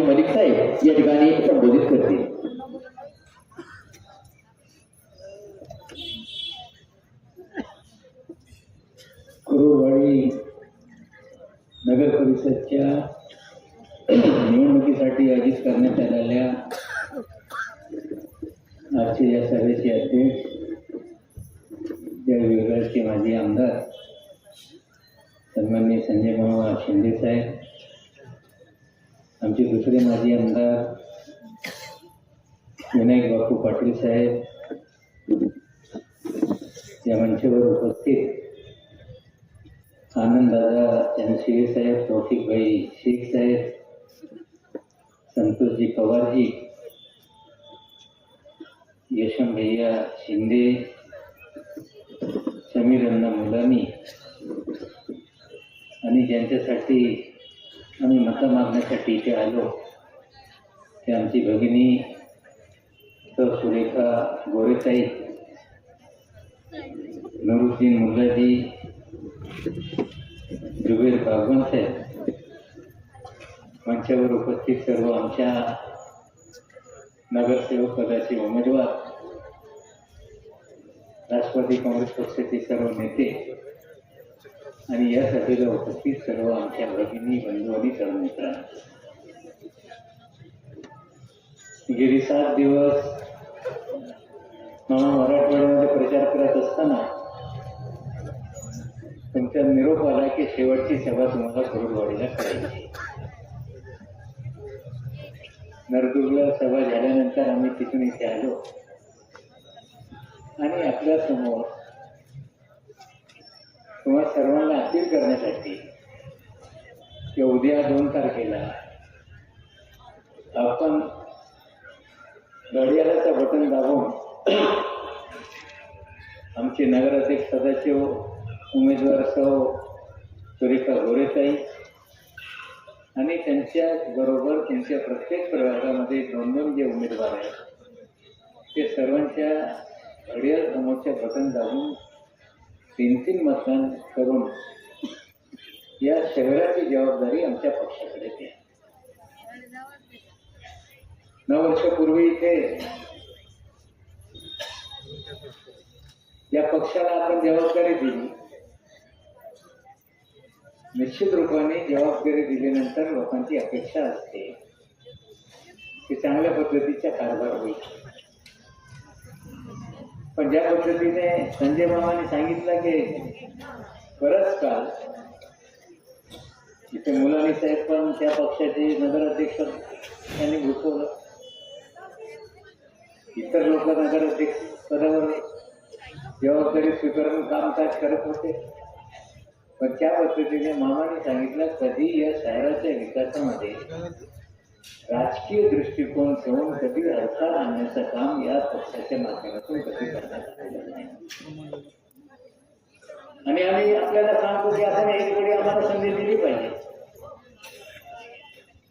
माजी मलिक साहेब या ठिकाणी संबोधित करतील. कुरुवाडी नगर परिषदच्या निवडणुकीसाठी आयोजित करण्यात आलेल्या आजच्या या सभेचे अध्यक्ष या विभागाचे माजी आमदार सन्माननीय संजय मामा शिंदे साहेब, आमचे दुसरे माजी आमदार विनायक बापू पाटील साहेब, या मंचावर उपस्थित आनंददादा चंद्रशिवे साहेब, तौफिक भाई शेख साहेब, संतोषजी पवारजी, यशम भैया शिंदे, समीर अण्णा मुलानी आणि ज्यांच्यासाठी आम्ही मतं मागण्यासाठी इथे आलो ते आमची भगिनी सौ सुरेखा गोरेताई, नूरुद्दीन मुल्लाजी, जुबेर बागवान साहेब, मंचावर उपस्थित सर्व आमच्या नगरसेवक पदाचे उमेदवार, राष्ट्रवादी काँग्रेस पक्षाचे सर्व नेते आणि या सभेला उपस्थित सर्व आमच्या भगिनी, बंधू आणि सर्व मित्रांनो, गेली 7 दिवस मराठवाड्यामध्ये प्रचार करत असताना तुमचा निरोप आला की शेवटची सभा तुम्हाला कुरुवाडीला करायची. नरदुर्गला सभा झाल्यानंतर आम्ही तिथून इथे आलो आणि आपल्या समोर तुम्हा सर्वांना अपील करण्यासाठी की उद्या 2 तारखेला आपण घड्याळाचं बटन दाबून आमचे नगराध्यक्ष पदाचे उमेदवार सौ सुरेखा गोरेताई आणि त्यांच्या बरोबर त्यांच्या प्रत्येक प्रभागामध्ये 2-2 जे उमेदवार आहेत ते सर्वांच्या घड्याळ समोरच्या बटन दाबून 3-3 मतदान करून या शहराची जबाबदारी आमच्या पक्षाकडे द्या. 9 वर्षापूर्वी इथे या पक्षाला आपण जबाबदारी दिली. निश्चित रूपाने जबाबदारी दिल्यानंतर लोकांची अपेक्षा असते की चांगल्या पद्धतीचा कारभार होईल. पण ज्या पद्धतीने संजय मामाने सांगितलं की बरंच काळ इथे मुलानी साहेब पण त्या पक्षाचे नगराध्यक्ष त्यांनी घुसवलं, इतर लोक नगराध्यक्ष पदावर जबाबदारी स्वीकारून कामकाज करत होते. पण त्या पद्धतीने मामाने सांगितलं कधी या शहराच्या विकासामध्ये राजकीय दृष्टिकोन ठेवून कधी अडथळा आणण्याचं काम या पक्षाच्या माध्यमातून कधी करण्यात आलेलं नाही. आणि आम्ही आपल्याला सांगतो की आपण एक वेळी आम्हाला संधी दिली पाहिजे.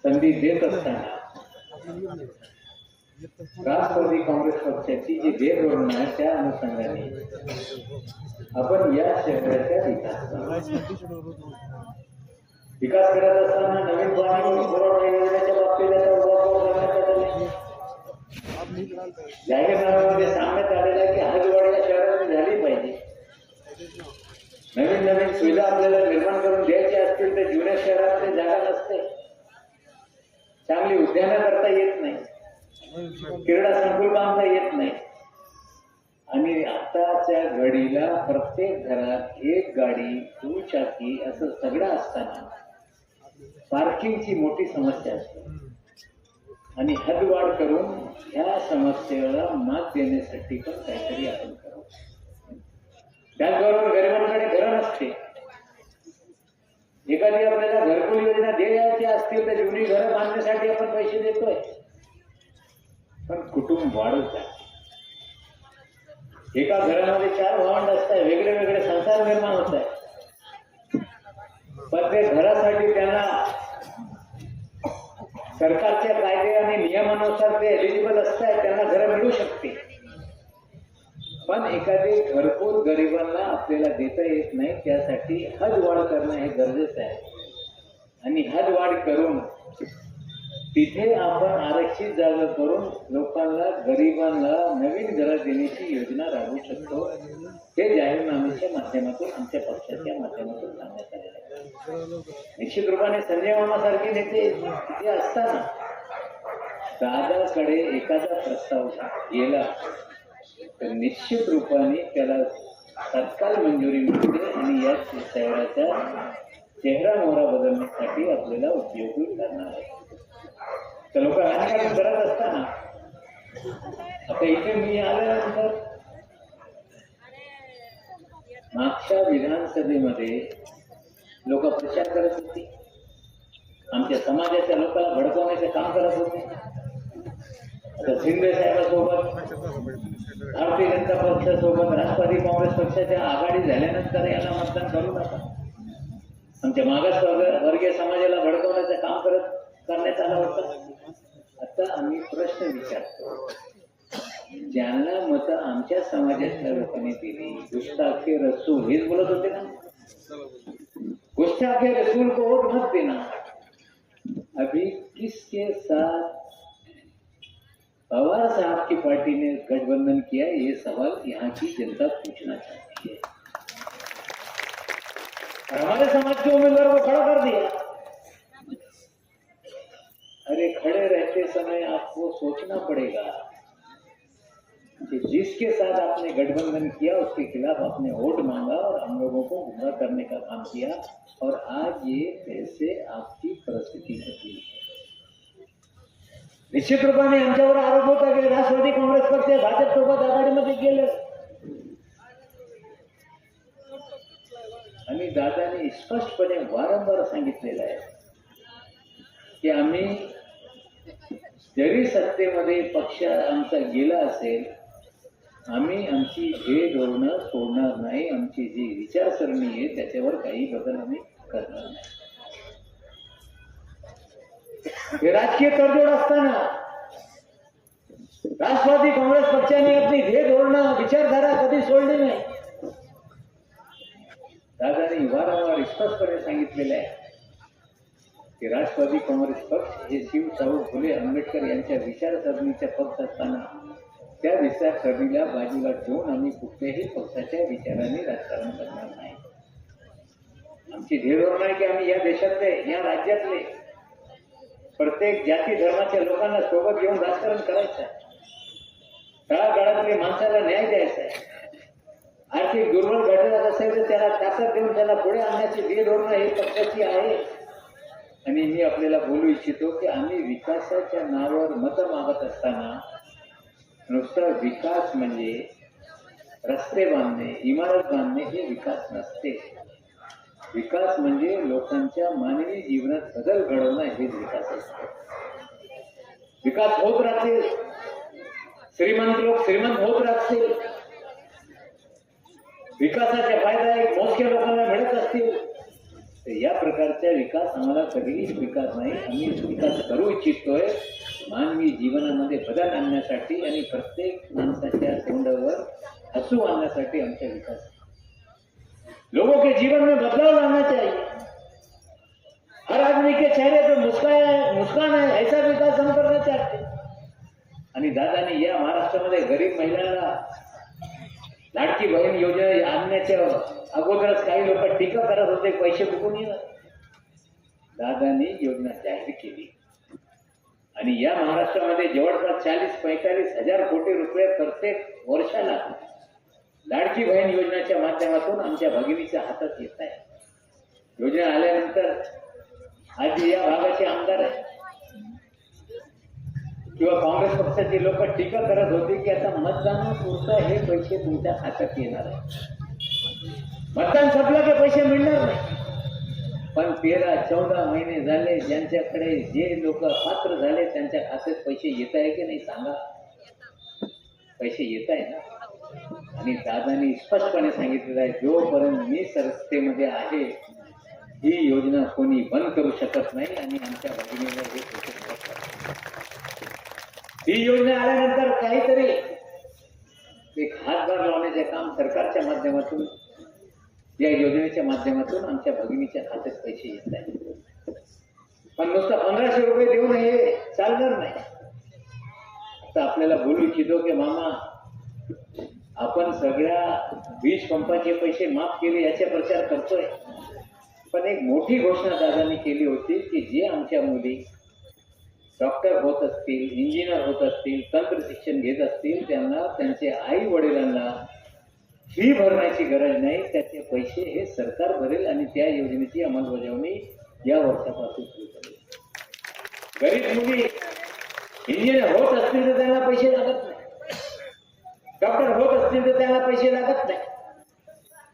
संधी देत असताना राष्ट्रवादी काँग्रेस पक्षाची जी धोरण आहे त्या अनुषंगाने आपण या शहराच्या विकास करत असताना नवीन पाणी पुरवठा योजनेच्या बाबतीत जाहीरनाम्यामध्ये सांगण्यात आलेलं आहे की हजवाडी या शहरामध्ये झाली पाहिजे. नवीन सुविधा आपल्याला निर्माण करून द्यायची असतील तर जुन्या शहरामध्ये जागा नसते, चांगली उद्यानं करता येत नाही, क्रीडा संकुल बांधता येत नाही. आणि आताच्या घडीला प्रत्येक घरात 1 गाडी 2 चाकी असं सगळं असताना पार्किंगची मोठी समस्या असते. आणि हदवाढ करून ह्या समस्येला मात देण्यासाठी पण काहीतरी आपण करावं. त्याचबरोबर गरिबांकडे घरं नसते. एखादी आपल्याला घरकुल योजना द्यायची असतील तर जुनी घरं बांधण्यासाठी आपण पैसे देतोय, पण कुटुंब वाढत आहे. एका घरामध्ये 4 भावंड असतात, वेगळे वेगळे संसार निर्माण होत आहे. पण ते घरासाठी त्यांना सरकारच्या कायदे आणि नियमानुसार ते एलिजिबल असतात, त्यांना घरं मिळू शकते. पण एखादे घरकुल गरिबांना आपल्याला देता येत नाही, त्यासाठी हदवाढ करणं हे गरजेचं आहे. आणि हदवाढ करून तिथे आपण आरक्षित जागा करून लोकांना, गरिबांना नवीन घरं देण्याची योजना राबवू शकतो. हे जाहीरनाम्याच्या माध्यमातून, आमच्या पक्षाच्या माध्यमातून सांगण्यात आलेलं आहे. निश्चित रूपाने संजय मामासारखे नेते तिथे असताना दादाकडे एखादा प्रस्ताव गेला तर निश्चित रूपाने त्याला तत्काळ मंजुरी मिळते आणि या शहराचा चेहरा मोहरा बदलण्यासाठी आपल्याला उपयोगी करणार आहे. तर लोक राजकारण करत असताना आता इथे मी आल्यानंतर मागच्या विधानसभेमध्ये लोक प्रचार करत होते, आमच्या समाजाच्या लोकांना भडकवण्याचे काम करत होते. आता शिंदे साहेबांसोबत, भारतीय जनता पक्षासोबत, राष्ट्रवादी काँग्रेस पक्षाच्या आघाडी झाल्यानंतर याला मतदान करू नका, आमच्या मागास वर्गीय समाजाला भडकवण्याचं काम करण्यात आलं होतं. आता आम्ही प्रश्न विचारतो, ज्यांना मत आमच्या समाजातल्या लोकांनी दिली, गुस्ताखे रसूल हेच बोलत होते ना, गुस्ताखे रसूल को वोट मत देना. अभी किसके साथ पवार साहब की पार्टी ने गठबंधन किया, ये सवाल यहाँ की जनता पूछना चाहती है. और हमारे समाज के उम्मीदवार को खड़ा कर दिया. अरे खड़े रहते समय आपको सोचना पड़ेगा कि जिसके साथ आपने गठबंधन किया उसके खिलाफ आपने वोट मांगा और हम लोगों को गुमराह करने का काम किया, और आज ये कैसे आपकी परिस्थिती होती है. निश्चित रूपाने आमच्यावर आरोप होता की राष्ट्रवादी काँग्रेस पक्ष भाजपसोबत आघाडीमध्ये गेले, आणि दादाने स्पष्टपणे वारंवार सांगितलेलं आहे की आम्ही जरी सत्तेमध्ये पक्ष आमचा गेला असेल, आम्ही आमची हे धोरणं सोडणार नाही, आमची जी विचारसरणी आहे त्याच्यावर काही बदल आम्ही करणार नाही. हे राजकीय तडजोड असताना राष्ट्रवादी काँग्रेस पक्षाने आपली ध्येय धोरणं, विचारधारा कधी सोडली नाही. दादांनी वारंवार स्पष्टपणे सांगितलेलं आहे की राष्ट्रवादी काँग्रेस पक्ष हे शिवशाहू फुले आंबेडकर यांच्या विचारसरणीचा पक्ष असताना त्या विचारसरणीला बाजूला ठेवून आम्ही कुठल्याही पक्षाच्या विचाराने राजकारण करणार नाही. आमची ध्येय धोरण आहे की आम्ही या देशातले, या राज्यातले प्रत्येक जाती धर्माच्या लोकांना सोबत घेऊन राजकारण करायचं आहे. तळागाळातल्या माणसाला न्याय द्यायचा आहे. आर्थिक दुर्बल घटक असेल तर त्याला ताकद देऊन त्याला पुढे आणण्याची ध्येय धोरण ही पक्षाची आहे. आणि मी आपल्याला बोलू इच्छितो की आम्ही विकासाच्या नावावर मतं मागत असताना नुसता विकास म्हणजे रस्ते बांधणे, इमारत बांधणे हे विकास नसते. विकास म्हणजे लोकांच्या मानवी जीवनात बदल घडवणं हेच विकास असतो. विकास होत राहतील, श्रीमंत लोक श्रीमंत होत राहतील, विकासाचा फायदा एक मोजक्या लोकांना मिळत असतील, तर या प्रकारचा विकास आम्हाला कधीही विकास नाही. आम्ही विकास करू इच्छितोय मानवी जीवनामध्ये बदल आणण्यासाठी आणि प्रत्येक माणसाच्या तोंडावर हसू आणण्यासाठी आमचा विकास. लोगों के जीवन में बदलाव लाना चाहिए, हर आदमी के चेहरे पे मुस्कान है, ऐसा विकास हम करना चाहते. आणि दादाने या महाराष्ट्रामध्ये गरीब महिलांना लाडकी बहीण योजना आणण्याच्या अगोदरच काही लोक टीका करत होते, पैसे कुठून येणार. दादाने योजना जाहीर केली आणि या महाराष्ट्रामध्ये जवळपास 40-45 हजार कोटी रुपये प्रत्येक वर्षाला लाडकी बहीण योजनेच्या माध्यमातून आमच्या भगिनीच्या हातात येत आहे. योजना आल्यानंतर आज या भागाचे आमदार आहे किंवा काँग्रेस पक्षाचे लोक टीका करत होते की आता मतदानापुरता हे पैसे तुमच्या खात्यात येणार आहे, मतदान संपलं की पैसे मिळणार नाही. पण 13-14 महिने झाले, ज्यांच्याकडे जे लोक पात्र झाले त्यांच्या खात्यात पैसे येत आहे की नाही सांगा. पैसे येत आहे ना. आणि दादांनी स्पष्टपणे सांगितलेलं आहे जोपर्यंत मी सत्तेमध्ये आहे ही योजना कोणी बंद करू शकत नाही आणि आमच्या भगिनीला हे पैसे मिळत नाही. ही योजना आल्यानंतर काहीतरी एक हातभार लावण्याचे काम सरकारच्या माध्यमातून, या योजनेच्या माध्यमातून आमच्या भगिनीच्या खात्यात पैसे येत आहेत. पण नुसतं 1500 रुपये देऊन हे फक्त आपल्याला बोलू इच्छितो की मामा आपण सगळ्या वीज पंपाचे पैसे माफ केले याचा प्रचार करतोय, पण एक मोठी घोषणा दादांनी केली होती की जे आमच्या मुली डॉक्टर होत असतील, इंजिनियर होत असतील, तंत्र शिक्षण घेत असतील, त्यांना त्यांचे आई वडिलांना फी भरण्याची गरज नाही, त्याचे पैसे हे सरकार भरेल आणि त्या योजनेची अंमलबजावणी या वर्षापासून सुरू करेल. गरीब मुली इंजिनियर होत असतील तर त्यांना पैसे लागत नाही, डॉक्टर होत असतील तर त्यांना पैसे लागत नाही.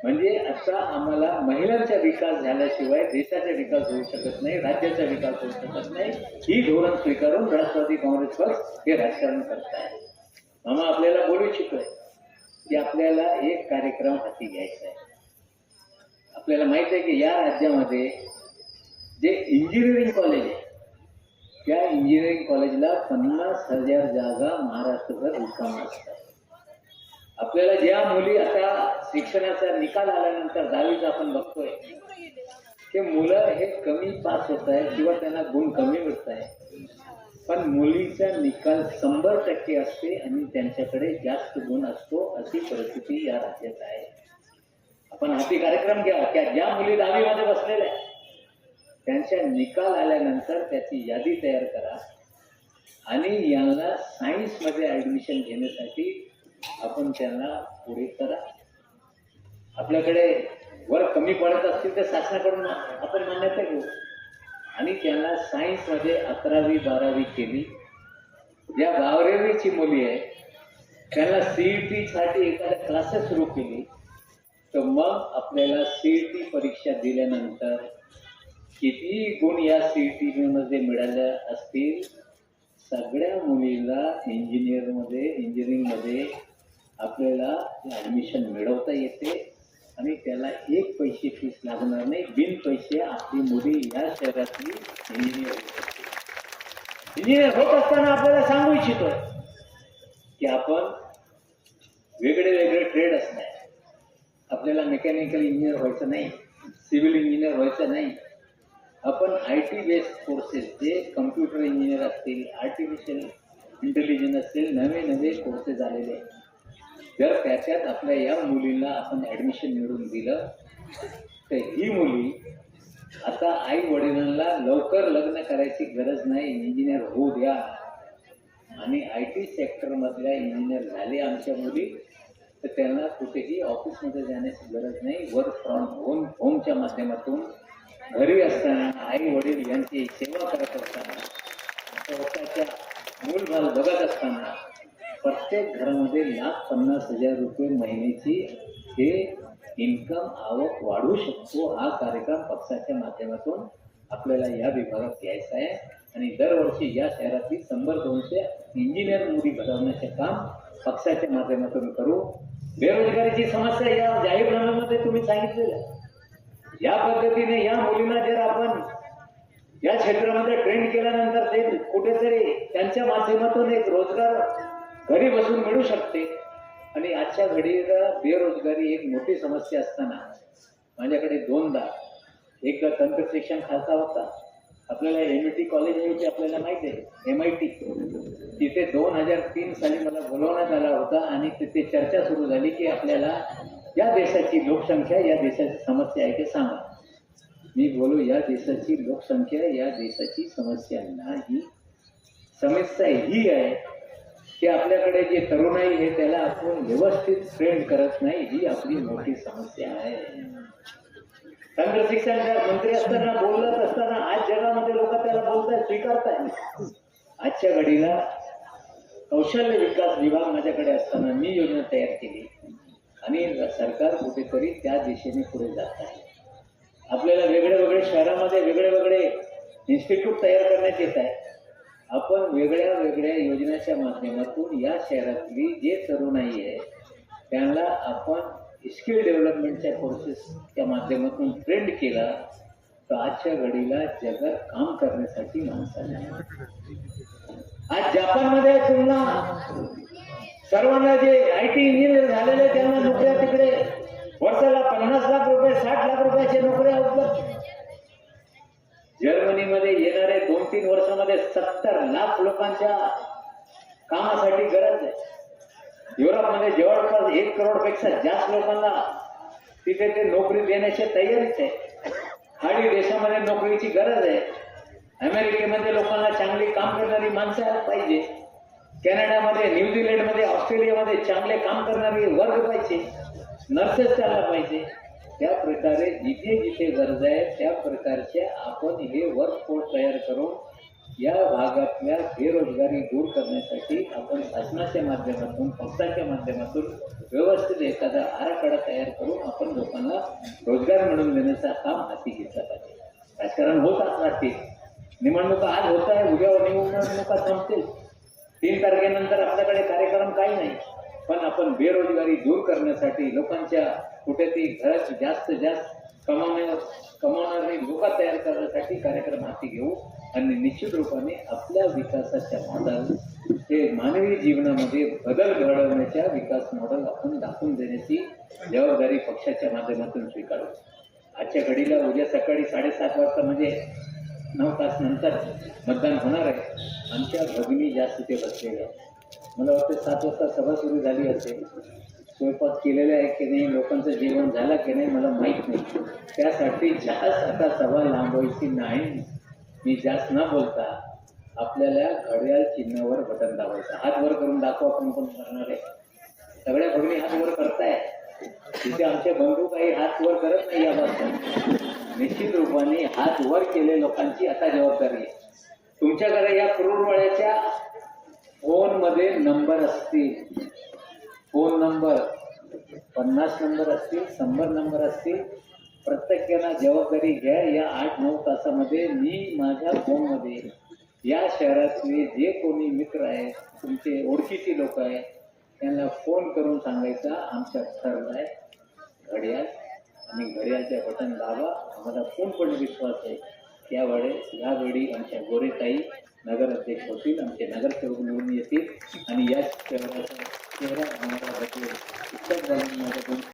म्हणजे आता आम्हाला महिलांचा विकास झाल्याशिवाय देशाचा विकास होऊ शकत नाही, राज्याचा विकास होऊ शकत नाही. ही धोरण स्वीकारून राष्ट्रवादी काँग्रेस पक्ष हे राजकारण करत आहे. मामा आपल्याला बोलू इच्छितोय की आपल्याला एक कार्यक्रम हाती घ्यायचा आहे. आपल्याला माहित आहे की या राज्यामध्ये जे इंजिनिअरिंग कॉलेज आहे त्या इंजिनिअरिंग कॉलेजला 50,000 जागा महाराष्ट्रभर रिकाम्या असतात. आपल्याला ज्या मुली आता शिक्षणाचा निकाल आल्यानंतर 10वीचा आपण बघतोय की मुलं हे कमी पास होत आहे किंवा त्यांना गुण कमी मिळत आहे, पण मुलीचा निकाल 100% असते आणि त्यांच्याकडे जास्त गुण असतो, अशी परिस्थिती या राज्यात आहे. आपण हाती कार्यक्रम घ्या की ज्या मुली 10वीमध्ये बसलेल्या आहेत त्यांच्या निकाल आल्यानंतर त्याची यादी तयार करा आणि यांना सायन्समध्ये ॲडमिशन घेण्यासाठी आपण त्यांना पुढे करा. आपल्याकडे वर्ग कमी पडत असतील तर शासनाकडून आपण मान्यता घेऊ आणि त्यांना सायन्समध्ये 11वी 12वी केली. ज्या 12वीची मुली आहे त्यांना CET साठी एखाद्या क्लासेस सुरू केली तर मग आपल्याला CET परीक्षा दिल्यानंतर कितीही गुण या CET मध्ये मिळाले असतील, सगळ्या मुलीला इंजिनिअरिंगमध्ये आपल्याला ॲडमिशन मिळवता येते आणि त्याला एक पैसे फीस लागणार नाही. बिन पैसे आपली मुली या शहरातली इंजिनियर होत असताना आपल्याला सांगू इच्छितोय की आपण वेगळे वेगळे ट्रेड असणार. आपल्याला मेकॅनिकल इंजिनियर व्हायचं नाही, सिव्हिल इंजिनियर व्हायचं नाही. आपण IT बेस्ड कोर्सेस जे कम्प्युटर इंजिनियर असतील, आर्टिफिशियल इंटेलिजन्स असतील, नवे कोर्सेस आलेले आहेत. जर त्याच्यात आपल्या या मुलींना आपण ॲडमिशन मिळवून दिलं तर ही मुली आता आई वडिलांना लवकर लग्न करायची गरज नाही, इंजिनियर होऊ द्या. आणि IT सेक्टरमधल्या इंजिनियर झाले आमच्या मुली तर त्यांना कुठेही ऑफिसमध्ये जाण्याची गरज नाही. वर्क फ्रॉम होमच्या माध्यमातून घरी असताना आई वडील यांची सेवा करत असताना, स्वतःच्या मूलभाल बघत असताना प्रत्येक घरामध्ये 1,50,000 रुपये महिन्याची हे इन्कम आवक वाढवू शकतो. हा कार्यक्रम पक्षाच्या माध्यमातून आपल्याला या विभागात घ्यायचा आहे आणि दरवर्षी या शहरातील 100-200 इंजिनियर मुली घडवण्याचे काम पक्षाच्या माध्यमातून करू. बेरोजगारीची समस्या या जाहीरनाम्यामध्ये तुम्ही सांगितलेलं आहे. या पद्धतीने या मुलींना जर आपण या क्षेत्रामध्ये ट्रेन केल्यानंतर ते कुठेतरी त्यांच्या माध्यमातून एक रोजगार घरी बसून मिळू शकते. आणि आजच्या घडीला बेरोजगारी एक मोठी समस्या असताना माझ्याकडे 2दा एक तंत्र शिक्षण खालसा होता. आपल्याला MIT कॉलेज आहे ते आपल्याला माहिती आहे, MIT. तिथे 2003 साली मला बोलवण्यात आला होता आणि तिथे चर्चा सुरू झाली की आपल्याला या देशाची लोकसंख्या, या देशाची समस्या आहे ते सांगा. मी बोलू या देशाची लोकसंख्या या देशाची समस्या नाही. समस्या ही आहे की आपल्याकडे जे तरुणाई आहे त्याला आपण व्यवस्थित ट्रेन करत नाही, ही आपली मोठी समस्या आहे. तंत्र शिक्षण मंत्री असताना बोलत असताना आज जगामध्ये लोक त्याला बोलतायत, स्वीकारतायत. आजच्या घडीला कौशल्य विकास विभाग माझ्याकडे असताना मी योजना तयार केली आणि सरकार कुठेतरी त्या दिशेने पुढे जात आहे. आपल्याला वेगळे शहरामध्ये वेगळे इन्स्टिट्यूट तयार करण्यात येत आहे. आपण वेगळ्या योजनेच्या माध्यमातून या शहरातली जे तरुणाई आहे त्यांना आपण स्किल डेव्हलपमेंटच्या कोर्सेसच्या माध्यमातून ट्रेंड केला तर आजच्या घडीला जगात काम करण्यासाठी माणसाला आज जपानमध्ये तुलना सर्वांना जे IT इंजिनियर झालेले त्यांना नोकऱ्या तिकडे वर्षाला 50 लाख रुपये 60 लाख रुपयाच्या नोकऱ्या उपलब्ध. जर्मनीमध्ये येणारे 2-3 वर्षामध्ये 70 लाख लोकांच्या कामासाठी गरज आहे. युरोपमध्ये जवळपास 1 करोडपेक्षा जास्त लोकांना तिथे ते नोकरी देण्याची तयारीच आहे. खाडी देशामध्ये नोकरीची गरज आहे. अमेरिकेमध्ये लोकांना चांगली काम करणारी माणसं पाहिजे. कॅनडामध्ये, न्यूझीलंडमध्ये, ऑस्ट्रेलियामध्ये चांगले काम करणारे वर्ग पाहिजे. नर्सेस त्याला पाहिजे. त्या प्रकारे जिथे जिथे गरज आहे त्या प्रकारचे आपण हे वर्कफोर्स तयार करून या भागातल्या बेरोजगारी दूर करण्यासाठी आपण शासनाच्या माध्यमातून, पक्षाच्या माध्यमातून व्यवस्थित एखादा आराखडा तयार करून आपण लोकांना रोजगार मिळवून देण्याचं काम हाती घेतलं पाहिजे. राजकारण होत असणार. निवडणुका आज होत आहे, उद्या निवडणुका संपतील. 3 तारखेनंतर आपल्याकडे कार्यक्रम काही नाही. पण आपण बेरोजगारी दूर करण्यासाठी लोकांच्या कुठेतरी घरात जास्त कमावणारे लोक तयार करण्यासाठी कार्यक्रम हाती घेऊ आणि निश्चित रूपाने आपल्या विकासाच्या मॉडेल हे मानवी जीवनामध्ये बदल घडवण्याच्या विकास मॉडेल आपण दाखवून देण्याची जबाबदारी पक्षाच्या माध्यमातून स्वीकारू. आजच्या घडीला उद्या सकाळी 7:30 वाजता म्हणजे 9 तास नंतर मतदान होणार आहे. आमच्या भगिनी जास्त तिथे बसलेल्या आहेत. मला वाटतं 7 वाजता सभा सुरू झाली असेल. स्वयंपाक केलेला आहे की नाही, लोकांचं जेवण झालं की नाही मला माहीत नाही. त्यासाठी जास्त आता सभा लांबवायची नाही. मी जास्त न बोलता आपल्याला घड्याळ चिन्हावर बटन दाबायचं. हात वर करून दाखवा आपण कोण करणार आहे. सगळ्या भगिनी हात वर करताय. तिथे आमचे बंधू काही हात वर करत नाही. याबाबत निश्चित रूपाने हात वर केले लोकांची आता जबाबदारी आहे. तुमच्याकडे या कुरुडवाड्याच्या फोनमध्ये नंबर असतील, फोन नंबर 50 नंबर असतील, 100 नंबर असतील. प्रत्येकाला जबाबदारी घ्या. या 8-9 तासामध्ये मी माझ्या फोनमध्ये या शहरातले जे कोणी मित्र आहेत, तुमचे ओळखीचे लोक आहेत, त्यांना फोन करून सांगायचा आमच्या ठरलं आहे घड्याळ आणि घड्याळच्या बटन दाबा. आम्हाला पूर्णपणे विश्वास आहे यावेळी आमच्या गोरेताई नगराध्यक्ष होतील, आमचे नगरसेवक निवडून येतील आणि या शहराचा चेहरा आम्हाला बदलेल.